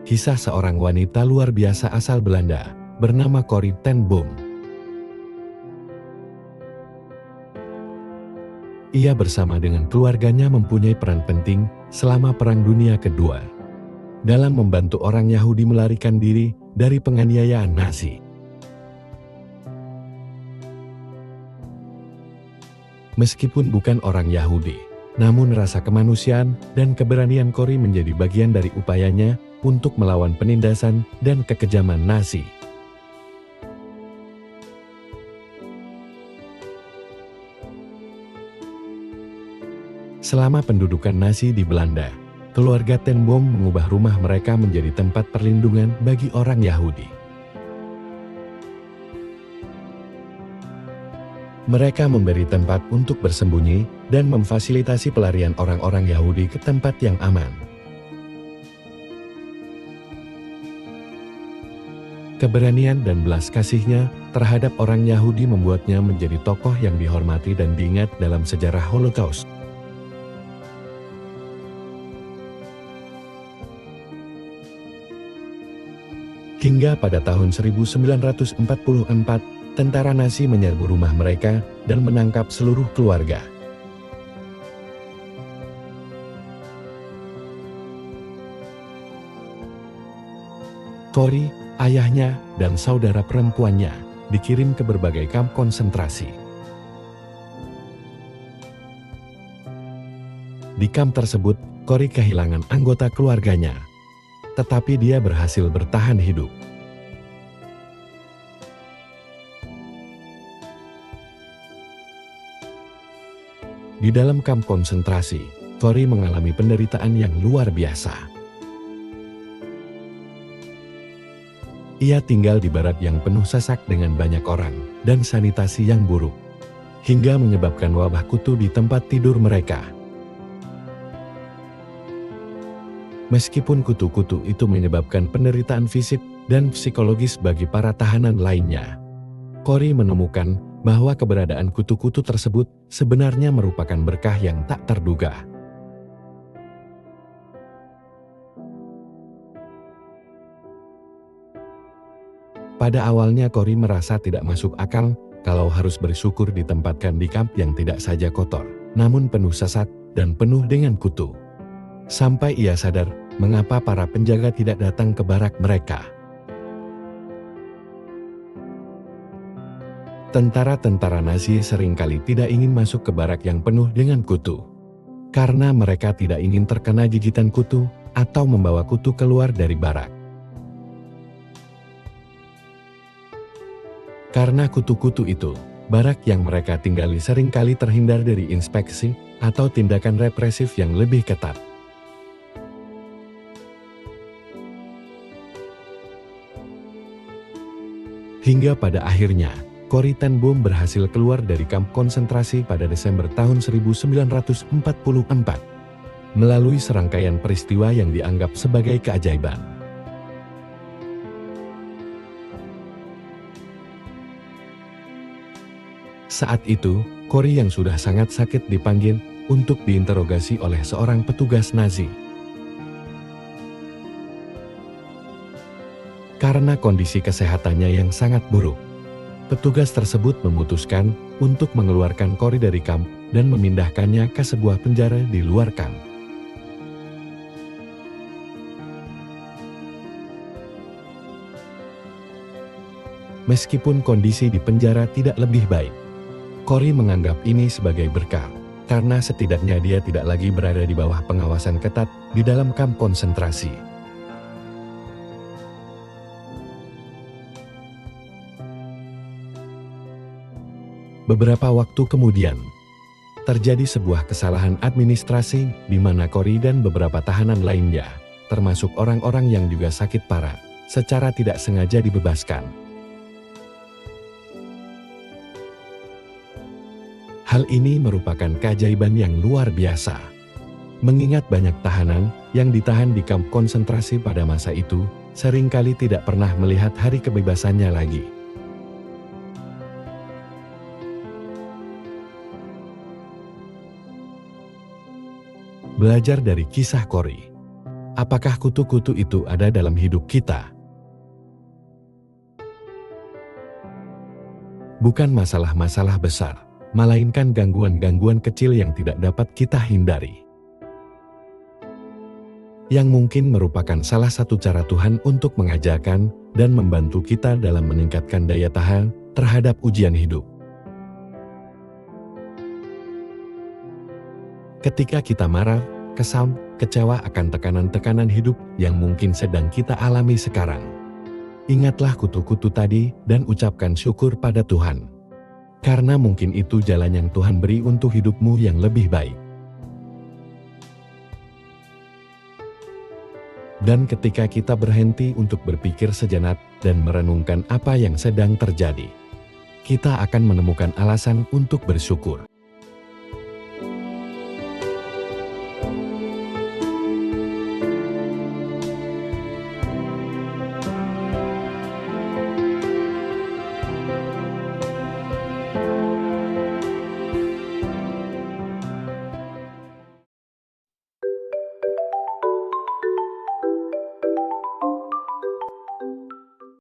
Kisah seorang wanita luar biasa asal Belanda, bernama Corrie ten Boom. Ia bersama dengan keluarganya mempunyai peran penting selama Perang Dunia Kedua dalam membantu orang Yahudi melarikan diri dari penganiayaan Nazi. Meskipun bukan orang Yahudi, namun rasa kemanusiaan dan keberanian Corrie menjadi bagian dari upayanya untuk melawan penindasan dan kekejaman Nazi. Selama pendudukan Nazi di Belanda, keluarga ten Boom mengubah rumah mereka menjadi tempat perlindungan bagi orang Yahudi. Mereka memberi tempat untuk bersembunyi dan memfasilitasi pelarian orang-orang Yahudi ke tempat yang aman. Keberanian dan belas kasihnya terhadap orang Yahudi membuatnya menjadi tokoh yang dihormati dan diingat dalam sejarah Holocaust. Hingga pada tahun 1944, tentara Nazi menyerbu rumah mereka dan menangkap seluruh keluarga. Corrie, ayahnya, dan saudara perempuannya dikirim ke berbagai kamp konsentrasi. Di kamp tersebut, Corrie kehilangan anggota keluarganya, tetapi dia berhasil bertahan hidup. Di dalam kamp konsentrasi, Corrie mengalami penderitaan yang luar biasa. Ia tinggal di barak yang penuh sesak dengan banyak orang dan sanitasi yang buruk, hingga menyebabkan wabah kutu di tempat tidur mereka. Meskipun kutu-kutu itu menyebabkan penderitaan fisik dan psikologis bagi para tahanan lainnya, Corrie menemukan bahwa keberadaan kutu-kutu tersebut sebenarnya merupakan berkah yang tak terduga. Pada awalnya Corrie merasa tidak masuk akal kalau harus bersyukur ditempatkan di kamp yang tidak saja kotor, namun penuh sesak dan penuh dengan kutu. Sampai ia sadar mengapa para penjaga tidak datang ke barak mereka. Tentara-tentara Nazi seringkali tidak ingin masuk ke barak yang penuh dengan kutu, karena mereka tidak ingin terkena gigitan kutu atau membawa kutu keluar dari barak. Karena kutu-kutu itu, barak yang mereka tinggali seringkali terhindar dari inspeksi atau tindakan represif yang lebih ketat. Hingga pada akhirnya, Corrie ten Boom berhasil keluar dari kamp konsentrasi pada Desember tahun 1944 melalui serangkaian peristiwa yang dianggap sebagai keajaiban. Saat itu, Corrie yang sudah sangat sakit dipanggil untuk diinterogasi oleh seorang petugas Nazi. Karena kondisi kesehatannya yang sangat buruk, petugas tersebut memutuskan untuk mengeluarkan Corrie dari kamp dan memindahkannya ke sebuah penjara di luar kamp. Meskipun kondisi di penjara tidak lebih baik, Corrie menganggap ini sebagai berkah, karena setidaknya dia tidak lagi berada di bawah pengawasan ketat di dalam kamp konsentrasi. Beberapa waktu kemudian, terjadi sebuah kesalahan administrasi di mana Corrie dan beberapa tahanan lainnya, termasuk orang-orang yang juga sakit parah, secara tidak sengaja dibebaskan. Hal ini merupakan keajaiban yang luar biasa, mengingat banyak tahanan yang ditahan di kamp konsentrasi pada masa itu seringkali tidak pernah melihat hari kebebasannya lagi. Belajar dari kisah Corrie, Apakah kutu-kutu itu ada dalam hidup kita? Bukan masalah-masalah besar, melainkan gangguan-gangguan kecil yang tidak dapat kita hindari. Yang mungkin merupakan salah satu cara Tuhan untuk mengajarkan dan membantu kita dalam meningkatkan daya tahan terhadap ujian hidup. Ketika kita marah, kesal, kecewa akan tekanan-tekanan hidup yang mungkin sedang kita alami sekarang, ingatlah kutu-kutu tadi dan ucapkan syukur pada Tuhan. Karena mungkin itu jalan yang Tuhan beri untuk hidupmu yang lebih baik. Dan ketika kita berhenti untuk berpikir sejenak dan merenungkan apa yang sedang terjadi, kita akan menemukan alasan untuk bersyukur.